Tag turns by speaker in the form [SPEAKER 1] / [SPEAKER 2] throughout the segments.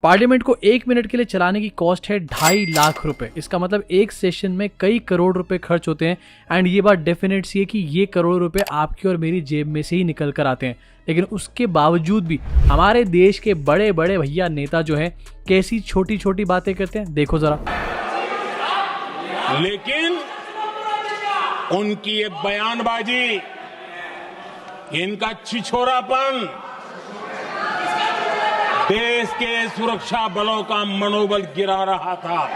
[SPEAKER 1] Parliament को 1 minute के लिए चलाने की कॉस्ट है 2.5 लाख रुपए। इसका मतलब एक सेशन में कई करोड़ रुपए खर्च होते हैं। एंड ये बात डेफिनेट सी है कि ये करोड़ रुपए आपकी और मेरी जेब में से ही निकल कर आते हैं। लेकिन उसके बावजूद भी हमारे देश के बड़े बड़े भैया नेता जो हैं कैसी छोटी छोटी बातें करते हैं, देखो जरा।
[SPEAKER 2] लेकिन उनकी ये बयानबाजी, इनका छिछोरापन देश के सुरक्षा बलों का मनोबल गिरा रहा था।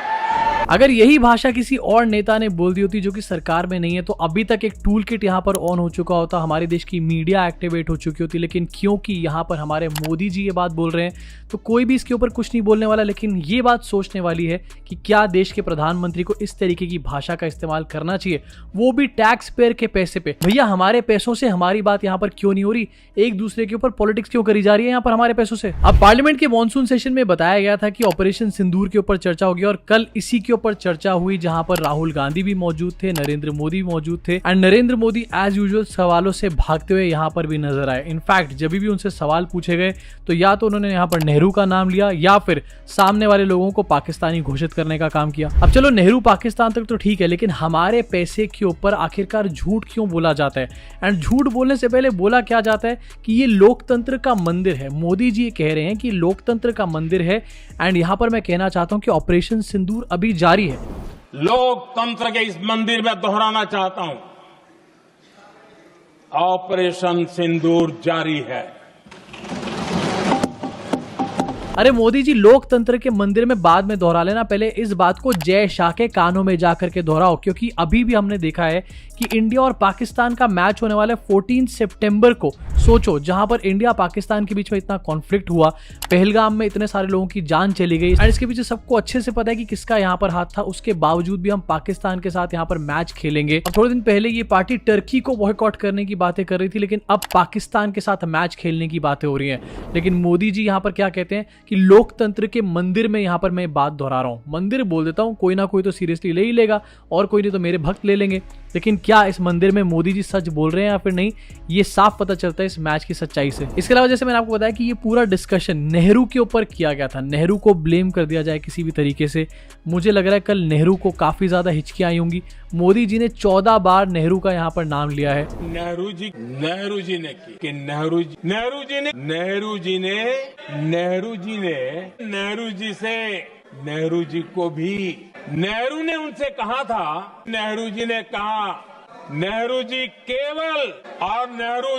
[SPEAKER 1] अगर यही भाषा किसी और नेता ने बोल दी होती जो कि सरकार में नहीं है, तो अभी तक एक टूल किट यहाँ पर ऑन हो चुका होता, हमारे देश की मीडिया एक्टिवेट हो चुकी होती। लेकिन क्योंकि यहाँ पर हमारे मोदी जी ये बात बोल रहे हैं तो कोई भी इसके ऊपर कुछ नहीं बोलने वाला। लेकिन ये बात सोचने वाली है कि क्या देश के प्रधानमंत्री को इस तरीके की भाषा का इस्तेमाल करना चाहिए, वो भी टैक्स पेयर के पैसे पे। भैया हमारे पैसों से हमारी बात यहाँ पर क्यों नहीं हो रही, एक दूसरे के ऊपर पॉलिटिक्स क्यों करी जा रही है यहाँ पर हमारे पैसों से। अब पार्लियामेंट के मॉनसून सेशन में बताया गया था कि ऑपरेशन सिंदूर के ऊपर चर्चा होगी और कल इसी के ऊपर चर्चा हुई, जहां पर राहुल गांधी भी मौजूद थे, नरेंद्र मोदी भी मौजूद थे। And Narendra Modi as usual सवालों से भागते हुए यहां पर भी नजर आए। इनफैक्ट जब भी उनसे सवाल पूछे गए तो या तो उन्होंने यहां पर नेहरू का नाम लिया या फिर सामने वाले लोगों को पाकिस्तानी घोषित करने का काम किया। अब चलो नेहरू पाकिस्तान तक तो ठीक है, लेकिन हमारे पैसे के ऊपर आखिरकार झूठ क्यों बोला जाता है। एंड झूठ बोलने से पहले बोला क्या जाता है कि ये लोकतंत्र का मंदिर है। मोदी जी कह रहे हैं कि लोकतंत्र का मंदिर है। एंड यहां पर मैं कहना चाहता हूं कि ऑपरेशन सिंदूर अभी जारी है।
[SPEAKER 2] लोकतंत्र के इस मंदिर में दोहराना चाहता हूं, ऑपरेशन सिंदूर जारी है।
[SPEAKER 1] अरे मोदी जी, लोकतंत्र के मंदिर में बाद में दोहरा लेना, पहले इस बात को जय शाह के कानों में जाकर के दोहराओ। क्योंकि अभी भी हमने देखा है कि इंडिया और पाकिस्तान का मैच होने वाला है 14 सितंबर को। सोचो, जहां पर इंडिया पाकिस्तान के बीच में इतना कॉन्फ्लिक्ट हुआ, पहलगाम में इतने सारे लोगों की जान चली गई, एंड इसके पीछे सबको अच्छे से पता है कि किसका यहाँ पर हाथ था। उसके बावजूद भी हम पाकिस्तान के साथ यहाँ पर मैच खेलेंगे। अब थोड़े दिन पहले ये पार्टी टर्की को बॉयकॉट करने की बातें कर रही थी, लेकिन अब पाकिस्तान के साथ मैच खेलने की बातें हो रही है। लेकिन मोदी जी यहाँ पर क्या कहते हैं कि लोकतंत्र के मंदिर में यहाँ पर मैं बात दोहरा रहा हूँ। मंदिर बोल देता हूँ, कोई ना कोई तो सीरियसली ले ही लेगा और कोई नहीं तो मेरे भक्त ले लेंगे। लेकिन क्या इस मंदिर में मोदी जी सच बोल रहे हैं या फिर नहीं, ये साफ पता चलता है इस मैच की सच्चाई से। इसके अलावा जैसे मैंने आपको बताया कि ये पूरा डिस्कशन नेहरू के ऊपर किया गया था, नेहरू को ब्लेम कर दिया जाए किसी भी तरीके से। मुझे लग रहा है कल नेहरू को काफी ज्यादा हिचकियां आई होंगी। मोदी जी ने 14 बार नेहरू का यहाँ पर नाम लिया है।
[SPEAKER 2] नेहरू जी ने की कि नेहरू जी को भी नेहरू ने उनसे कहा था, नेहरू जी ने कहा, नेहरू जी केवल और नेहरू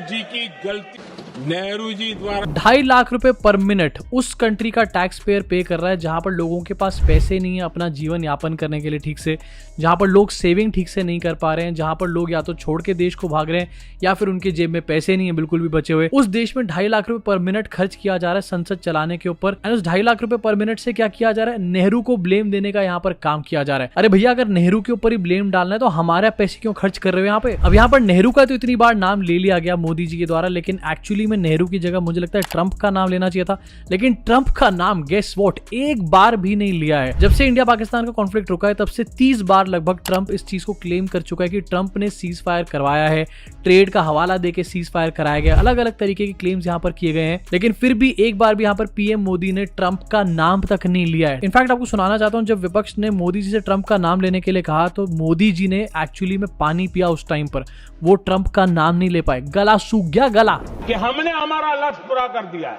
[SPEAKER 2] जी की गलती, नेहरू जी द्वारा
[SPEAKER 1] 2.5 लाख रुपए पर मिनट उस कंट्री का टैक्स पेयर पे कर रहा है जहां पर लोगों के पास पैसे नहीं है अपना जीवन यापन करने के लिए ठीक से, जहां पर लोग सेविंग ठीक से नहीं कर पा रहे हैं, जहां पर लोग या तो छोड़ के देश को भाग रहे हैं या फिर उनके जेब में पैसे नहीं है बिल्कुल भी बचे हुए। उस देश में 2.5 लाख रुपए पर मिनट खर्च किया जा रहा है संसद चलाने के ऊपर। एंड उस 2.5 लाख रुपए पर मिनट से क्या किया जा रहा है, नेहरू को ब्लेम देने का यहाँ पर काम किया जा रहा है। अरे भैया, अगर नेहरू के ऊपर ही ब्लेम डालना है तो हमारे पैसे क्यों खर्च कर रहे हो यहाँ पे। अब यहाँ पर नेहरू का तो इतनी बार नाम ले लिया गया मोदी जी के द्वारा, लेकिन एक्चुअली में नेहरू की जगह मुझे लगता है ट्रंप का नाम लेना चाहिए था। लेकिन ट्रंप का नाम गेस व्हाट, एक बार भी नहीं लिया है। जब से इंडिया पाकिस्तान का कॉन्फ्लिक्ट रुका है तब से 30 बार लगभग ट्रंप इस चीज को क्लेम कर चुका है कि ट्रंप ने सीज फायर करवाया है, ट्रेड का हवाला देके सीज फायर कराया गया, अलग अलग तरीके के क्लेम्स यहाँ पर किए गए हैं। लेकिन फिर भी एक बार भी यहाँ पर पीएम मोदी ने ट्रंप का नाम तक नहीं लिया है। इनफैक्ट आपको सुनाना चाहता हूँ, जब विपक्ष ने मोदी जी से ट्रंप का नाम लेने के लिए कहा तो मोदी जी ने एक्चुअली में पानी पिया उस टाइम पर, वो ट्रंप का नाम नहीं ले पाए, गला सूख गया गला।
[SPEAKER 2] कि हमने हमारा लक्ष्य पूरा कर दिया है,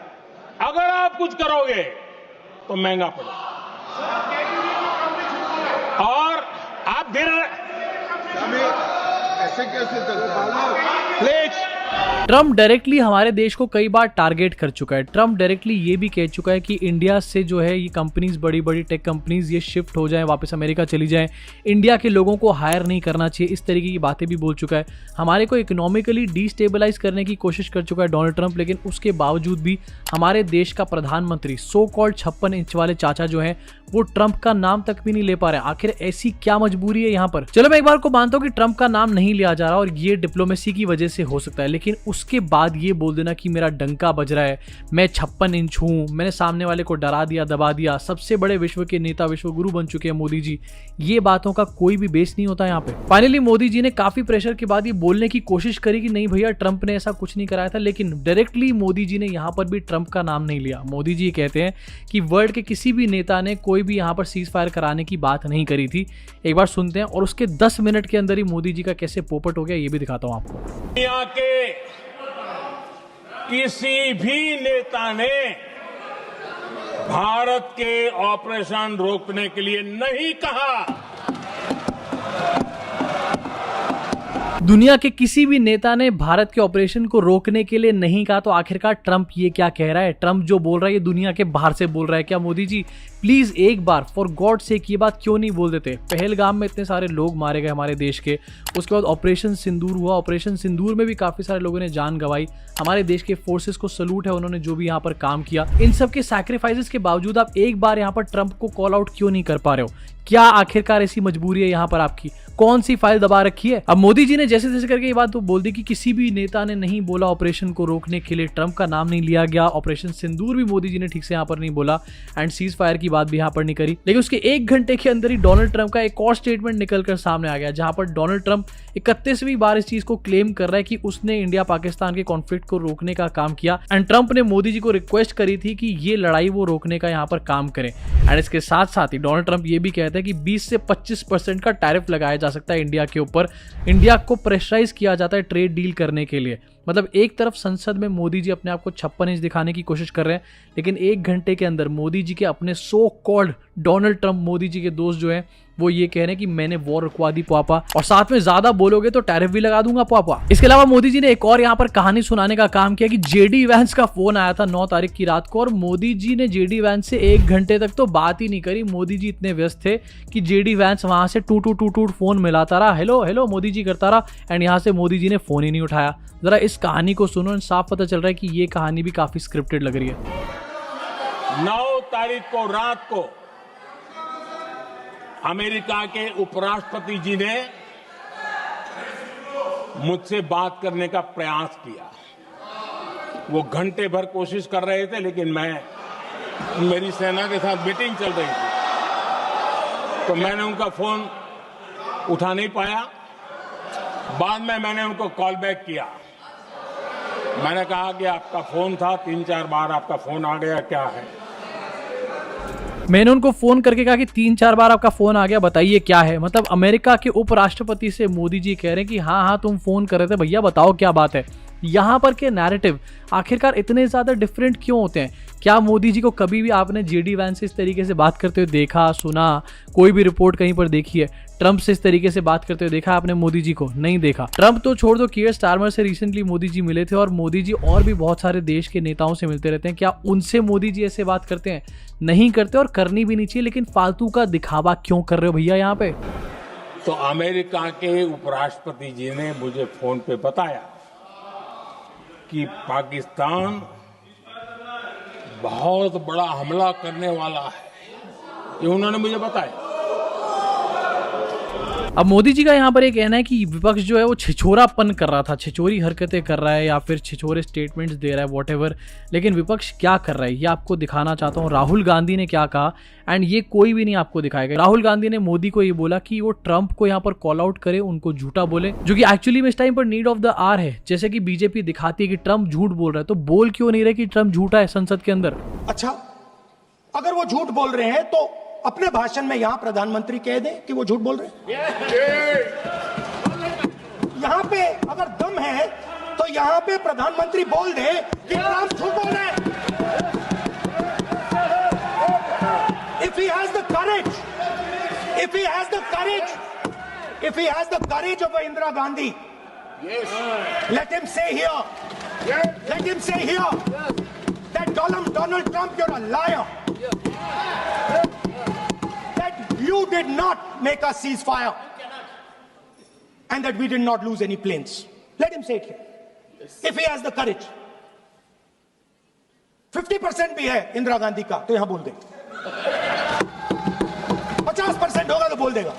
[SPEAKER 2] अगर आप कुछ करोगे तो महंगा पड़ेगा और आप
[SPEAKER 3] ऐसे कैसे चलता
[SPEAKER 2] प्लीज।
[SPEAKER 1] ट्रंप डायरेक्टली हमारे देश को कई बार टारगेट कर चुका है। ट्रंप डायरेक्टली ये भी कह चुका है कि इंडिया से जो है ये कंपनीज, बड़ी बड़ी टेक कंपनीज ये शिफ्ट हो जाएं, वापस अमेरिका चली जाएं, इंडिया के लोगों को हायर नहीं करना चाहिए, इस तरीके की बातें भी बोल चुका है। हमारे को इकोनॉमिकली डिस्टेबलाइज करने की कोशिश कर चुका है डोनाल्ड ट्रंप। लेकिन उसके बावजूद भी हमारे देश का प्रधानमंत्री, सो कॉल्ड 56 इंच वाले चाचा जो है, वो ट्रंप का नाम तक भी नहीं ले पा रहे। आखिर ऐसी क्या मजबूरी है यहाँ पर। चलो मैं एक बार को मानता हूँ कि ट्रंप का नाम नहीं लिया जा रहा और ये डिप्लोमेसी की वजह से हो सकता है, लेकिन उसके बाद ये बोल देना कि मेरा डंका बज रहा है, मैं 56 इंच हूँ, मैंने सामने वाले को डरा दिया, दबा दिया, सबसे बड़े विश्व के नेता, विश्व गुरु बन चुके हैं मोदी जी, ये बातों का कोई भी बेस नहीं होता यहाँ पे। फाइनली मोदी जी ने काफी प्रेशर के बाद ये बोलने की कोशिश करी कि नहीं भैया ट्रंप ने ऐसा कुछ नहीं कराया था, लेकिन डायरेक्टली मोदी जी ने यहाँ पर भी ट्रंप का नाम नहीं लिया। मोदी जी कहते हैं कि वर्ल्ड के किसी भी नेता ने कोई भी यहाँ पर सीज फायर कराने की बात नहीं करी थी। एक बार सुनते हैं और उसके 10 मिनट के अंदर ही मोदी जी का कैसे पोपट हो गया ये भी दिखाता हूं आपको।
[SPEAKER 2] दुनिया के किसी भी नेता ने भारत के ऑपरेशन रोकने के लिए नहीं कहा।
[SPEAKER 1] दुनिया के किसी भी नेता ने भारत के ऑपरेशन को रोकने के लिए नहीं कहा, तो आखिरकार ट्रंप ये क्या कह रहा है? ट्रंप जो बोल रहा है ये दुनिया के बाहर से बोल रहा है क्या? मोदी जी प्लीज एक बार फॉर गॉड सेक ये बात क्यों नहीं बोल देते? पहलगाम में इतने सारे लोग मारे गए हमारे देश के, उसके बाद ऑपरेशन सिंदूर हुआ, ऑपरेशन सिंदूर में भी काफी सारे लोगों ने जान गंवाई। हमारे देश के फोर्सेस को सलूट है, उन्होंने जो भी यहाँ पर काम किया। इन सब के सैक्रिफाइसेस के बावजूद आप एक बार यहाँ पर ट्रंप को कॉल आउट क्यों नहीं कर पा रहे हो? क्या आखिरकार ऐसी मजबूरी है यहाँ पर आपकी? कौन सी फाइल दबा रखी है? अब मोदी जी ने जैसे जैसे करके ये बात तो बोल दी कि किसी भी नेता ने नहीं बोला ऑपरेशन को रोकने के लिए, ट्रंप का नाम नहीं लिया गया, ऑपरेशन सिंदूर भी मोदी जी ने ठीक से यहाँ पर नहीं बोला, एंड सीज फायर की बात भी यहाँ पर नहीं करी। लेकिन उसके 1 घंटे के अंदर ही डोनाल्ड ट्रंप का एक और स्टेटमेंट निकलकर सामने आ गया, जहां पर डोनाल्ड ट्रंप 31वीं बार इस चीज को क्लेम कर रहा है कि उसने इंडिया पाकिस्तान के कॉन्फ्लिक्ट को रोकने का काम किया, एंड ट्रंप ने मोदी जी को रिक्वेस्ट करी थी कि ये लड़ाई वो रोकने का यहाँ पर काम करें। एंड इसके साथ साथ ही डोनाल्ड ट्रंप ये भी कहता है कि 20 से 25% का टैरिफ लगाया जा सकता है इंडिया के ऊपर। इंडिया को प्रेशराइज किया जाता है ट्रेड डील करने के लिए। मतलब एक तरफ संसद में मोदी जी अपने आप को 56 इंच दिखाने की कोशिश कर रहे हैं, लेकिन 1 घंटे के अंदर मोदी जी के अपने so called Donald Trump Modi ji के दोस्त जो हैं वो ये कह रहे हैं कि मैंने वॉर रुकवा दी पापा, और साथ में ज्यादा बोलोगे तो टैरिफ भी लगा दूंगा पापा। इसके अलावा मोदी जी ने एक और यहाँ पर कहानी सुनाने का काम किया कि जेडी वैंस का फोन आया था 9 तारीख की रात को, और मोदी जी ने जेडी वैंस से 1 घंटे तक तो बात ही नहीं करी। मोदी जी इतने व्यस्त थे कि जेडी वैंस वहां से टू फोन मिलाता रहा, हेलो हेलो मोदी जी करता रहा, एंड यहाँ से मोदी जी ने फोन ही नहीं उठाया। जरा इस कहानी को सुनो, साफ पता चल रहा है कि ये कहानी भी काफी स्क्रिप्टेड लग रही है।
[SPEAKER 2] 9 तारीख को रात को अमेरिका के उपराष्ट्रपति जी ने मुझसे बात करने का प्रयास किया। वो घंटे भर कोशिश कर रहे थे, लेकिन मेरी सेना के साथ मीटिंग चल रही थी, तो मैंने उनका फोन उठा नहीं पाया। बाद में मैंने उनको कॉल बैक किया। मैंने कहा कि आपका फोन था, 3-4 बार आपका फोन आ गया, क्या है?
[SPEAKER 1] मैंने उनको फोन करके कहा कि 3-4 बार आपका फोन आ गया, बताइए क्या है? मतलब अमेरिका के उपराष्ट्रपति से मोदी जी कह रहे हैं कि हाँ तुम फोन कर रहे थे भैया, बताओ क्या बात है। यहाँ पर के नैरेटिव आखिरकार इतने ज्यादा डिफरेंट क्यों होते हैं? क्या मोदी जी को कभी भी आपने जेडी वैंस से इस तरीके से बात करते हुए देखा, सुना? कोई भी रिपोर्ट कहीं पर देखी है? ट्रंप से इस तरीके से बात करते हुए देखा आपने मोदी जी को? नहीं देखा। ट्रंप तो छोड़ दो, कियर स्टारमर से रिसेंटली मोदी जी मिले थे, और मोदी जी और भी बहुत सारे देश के नेताओं से मिलते रहते हैं। क्या उनसे मोदी जी ऐसे बात करते हैं? नहीं करते, और करनी भी नहीं चाहिए। लेकिन फालतू का दिखावा क्यों कर रहे हो भैया यहाँ पे?
[SPEAKER 2] तो अमेरिका के उपराष्ट्रपति जी ने मुझे फोन पे बताया कि पाकिस्तान बहुत बड़ा हमला करने वाला है, ये उन्होंने मुझे बताया।
[SPEAKER 1] अब मोदी जी का यहाँ पर ये कहना है कि विपक्ष जो है वो छिछोरापन कर रहा था, छिछोरी हरकतें कर रहा है, या फिर छिछोरे स्टेटमेंट्स दे रहा है, व्हाटएवर। लेकिन विपक्ष क्या कर रहा है ये आपको दिखाना चाहता हूँ। राहुल गांधी ने क्या कहा, एंड ये कोई भी नहीं आपको दिखाएगा। राहुल गांधी ने मोदी को ये बोला कि वो ट्रंप को यहाँ पर कॉल आउट करे, उनको झूठा बोले, जो कि एक्चुअली में इस टाइम पर नीड ऑफ द आवर है। जैसे कि बीजेपी दिखाती है कि ट्रंप झूठ बोल रहा है, तो बोल क्यों नहीं रहे कि ट्रंप झूठा है संसद के अंदर?
[SPEAKER 4] अच्छा, अगर वो झूठ बोल रहे हैं तो अपने भाषण में यहां प्रधानमंत्री कह दें कि वो झूठ बोल रहे हैं। यहां पे अगर दम है तो यहां पे प्रधानमंत्री बोल दे कि ट्रंप झूठ बोल रहे हैं। If he has the courage, if he has the courage, if he has the courage of Indira Gandhi, let him say here, let him say here that Donald Trump, you're a liar. You did not make us cease fire, and that we did not lose any planes. Let him say it here, if he has the courage. 50% भी है इंदिरा गांधी का, तो यहां बोल दे। 50% होगा तो बोल देगा,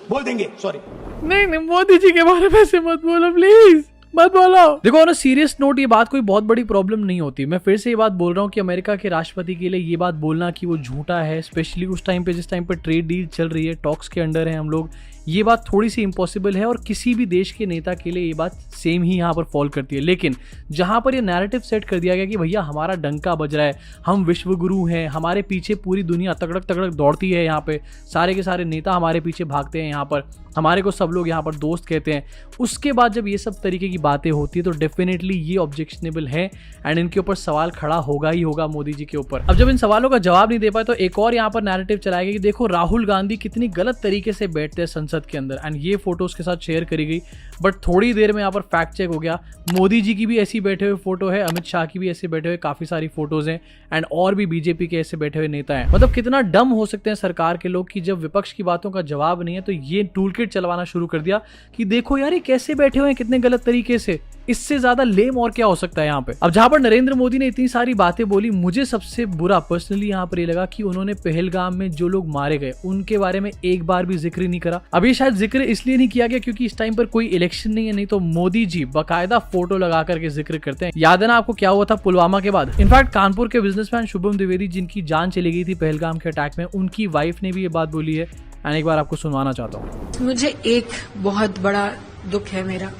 [SPEAKER 4] बोल देंगे। सॉरी,
[SPEAKER 1] नहीं मोदी जी के बारे में ऐसे मत बोलो प्लीज। मत बोलो। देखो ऑन अ सीरियस नोट, ये बात कोई बहुत बड़ी प्रॉब्लम नहीं होती। मैं फिर से ये बात बोल रहा हूँ कि अमेरिका के राष्ट्रपति के लिए ये बात बोलना कि वो झूठा है, स्पेशली उस टाइम पे जिस टाइम पे ट्रेड डील चल रही है, टॉक्स के अंडर है हम लोग, ये बात थोड़ी सी इम्पॉसिबल है और किसी भी देश के नेता के लिए ये बात सेम ही यहाँ पर फॉल करती है। लेकिन जहाँ पर ये नैरेटिव सेट कर दिया गया कि भैया हमारा डंका बज रहा है, हम विश्वगुरु हैं, हमारे पीछे पूरी दुनिया तगड़क तगड़क दौड़ती है, यहाँ पे सारे के सारे नेता हमारे पीछे भागते हैं, यहाँ पर हमारे को सब लोग यहाँ पर दोस्त कहते हैं, उसके बाद जब ये सब तरीके की बातें होती है तो डेफिनेटली ये ऑब्जेक्शनेबल है एंड इनके ऊपर सवाल खड़ा होगा ही होगा मोदी जी के ऊपर। अब जब इन सवालों का जवाब नहीं दे पाए तो एक और यहाँ पर नैरेटिव चलाया गया कि देखो राहुल गांधी कितनी गलत तरीके से बैठते हैं संसद के अंदर, एंड ये फोटो उसके साथ शेयर करी गई। बट थोड़ी देर में यहाँ पर फैक्ट चेक हो गया, मोदी जी की भी ऐसी बैठे हुए फोटो है, अमित शाह की भी ऐसे बैठे हुए काफी सारी फोटोज हैं, एंड और भी बीजेपी के ऐसे बैठे हुए नेता हैं। मतलब कितना डम हो सकते हैं सरकार के लोग कि जब विपक्ष की बातों का जवाब नहीं है तो ये टूल किट चलवाना शुरू कर दिया कि देखो यार ये कैसे बैठे हुए हैं कितने गलत तरीके से। इससे ज्यादा लेम और क्या हो सकता है यहाँ पे। अब जहां पर नरेंद्र मोदी ने इतनी सारी बातें बोली, मुझे सबसे बुरा पर्सनली यहाँ पर ये लगा कि उन्होंने पहलगाम में जो लोग मारे गए उनके बारे में एक बार भी जिक्र नहीं करा। अभी शायद जिक्र इसलिए नहीं किया गया क्योंकि इस टाइम पर कोई इलेक्शन नहीं है, नहीं तो मोदी जी बाकायदा फोटो लगा करके जिक्र करते हैं। याद है ना आपको क्या हुआ था पुलवामा के बाद। इनफैक्ट कानपुर के बिजनेसमैन शुभम द्विवेदी जिनकी जान चली गई थी पहलगाम के अटैक में, उनकी वाइफ ने भी ये बात बोली है एंड एक बार आपको सुनवाना चाहता हूँ।
[SPEAKER 5] मुझे एक बहुत बड़ा दुख है मेरा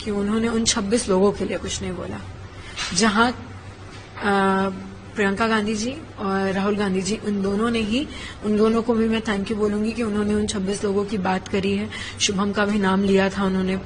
[SPEAKER 5] कि उन्होंने उन 26 लोगों के लिए कुछ नहीं बोला, जहां प्रियंका गांधी जी और राहुल गांधी जी उन दोनों को भी मैं थैंक यू बोलूंगी कि उन्होंने उन 26 लोगों की बात करी है। शुभम का भी नाम लिया था उन्होंने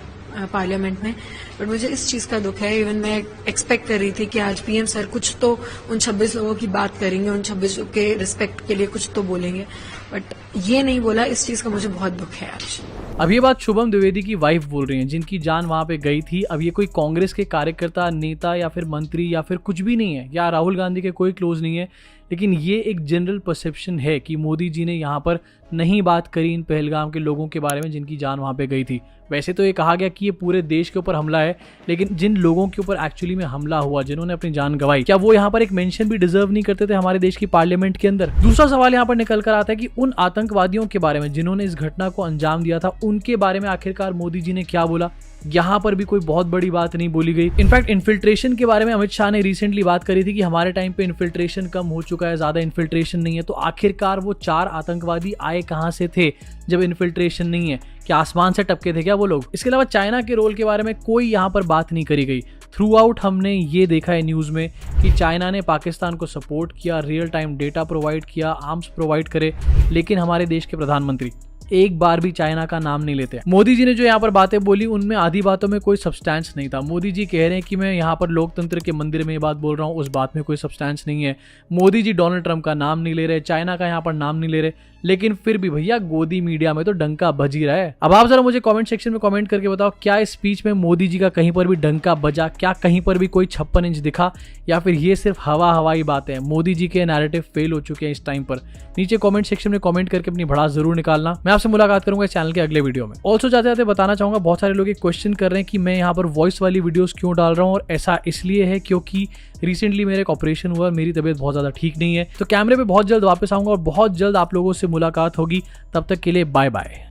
[SPEAKER 5] पार्लियामेंट में, बट मुझे इस चीज का दुख है। इवन मैं एक्सपेक्ट कर रही थी कि आज पीएम सर कुछ तो उन 26 लोगों की बात करेंगे, उन 26 लोगों के रिस्पेक्ट के लिए कुछ तो बोलेंगे, बट ये नहीं बोला। इस चीज का मुझे बहुत दुख है आज।
[SPEAKER 1] अब ये बात शुभम द्विवेदी की वाइफ बोल रही हैं जिनकी जान वहां पे गई थी। अब ये कोई कांग्रेस के कार्यकर्ता, नेता या फिर मंत्री या फिर कुछ भी नहीं है, या राहुल गांधी के कोई क्लोज नहीं है, लेकिन ये एक जनरल परसेप्शन है कि मोदी जी ने यहाँ पर नहीं बात करी इन पहलगाम के लोगों के बारे में जिनकी जान वहां पे गई थी। वैसे तो ये कहा गया कि ये पूरे देश के ऊपर हमला है, लेकिन जिन लोगों के ऊपर एक्चुअली में हमला हुआ, जिन्होंने अपनी जान गंवाई, क्या वो यहाँ पर एक मेंशन भी डिजर्व नहीं करते थे हमारे देश की पार्लियामेंट के अंदर? दूसरा सवाल यहाँ पर निकल कर आता है कि उन आतंकवादियों के बारे में जिन्होंने इस घटना को अंजाम दिया था, उनके बारे में आखिरकार मोदी जी ने क्या बोला? यहाँ पर भी कोई बहुत बड़ी बात नहीं बोली गई। इनफैक्ट इन्फिल्ट्रेशन के बारे में अमित शाह ने रिसेंटली बात करी थी कि हमारे टाइम पे इन्फिल्ट्रेशन कम हो चुका है, ज्यादा इन्फिल्ट्रेशन नहीं है। तो आखिरकार वो 4 आतंकवादी आए कहां से थे जब इन्फिल्ट्रेशन नहीं है? क्या आसमान से टपके थे क्या वो लोग? इसके अलावा चाइना के रोल के बारे में कोई यहाँ पर बात नहीं करी गई। थ्रू आउट हमने ये देखा है न्यूज में कि चाइना ने पाकिस्तान को सपोर्ट किया, रियल टाइम डेटा प्रोवाइड किया, आर्म्स प्रोवाइड करे, लेकिन हमारे देश के प्रधानमंत्री एक बार भी चाइना का नाम नहीं लेते। मोदी जी ने जो यहाँ पर बातें बोली उनमें आधी बातों में कोई सब्सटेंस नहीं था। मोदी जी कह रहे हैं कि मैं यहाँ पर लोकतंत्र के मंदिर में ये बात बोल रहा हूँ, उस बात में कोई सब्सटेंस नहीं है। मोदी जी डोनाल्ड ट्रंप का नाम नहीं ले रहे, चाइना का यहाँ पर नाम नहीं ले रहे, लेकिन फिर भी भैया गोदी मीडिया में तो डंका बज ही रहा है। अब आप जरा मुझे कमेंट सेक्शन में कमेंट करके बताओ, क्या इस स्पीच में मोदी जी का कहीं पर भी डंका बजा? क्या कहीं पर भी कोई 56 इंच दिखा, या फिर ये सिर्फ हवाई बातें हैं? मोदी जी के नैरेटिव फेल हो चुके हैं इस टाइम पर। नीचे कमेंट सेक्शन में कमेंट करके अपनी भड़ास जरूर निकालना। मैं आपसे मुलाकात करूंगा इस चैनल के अगले वीडियो में। ऑल्सो जाते जाते बताना चाहूंगा, बहुत सारे लोग क्वेश्चन कर रहे हैं कि मैं यहाँ पर वॉइस वाली वीडियोस क्यों डाल रहा हूँ, और ऐसा इसलिए है क्योंकि रिसेंटली मेरा एक ऑपरेशन हुआ, मेरी तबीयत बहुत ज्यादा ठीक नहीं है, तो कैमरे पे बहुत जल्द वापस आऊंगा और बहुत जल्द आप लोगों से मुलाकात होगी। तब तक के लिए बाय बाय।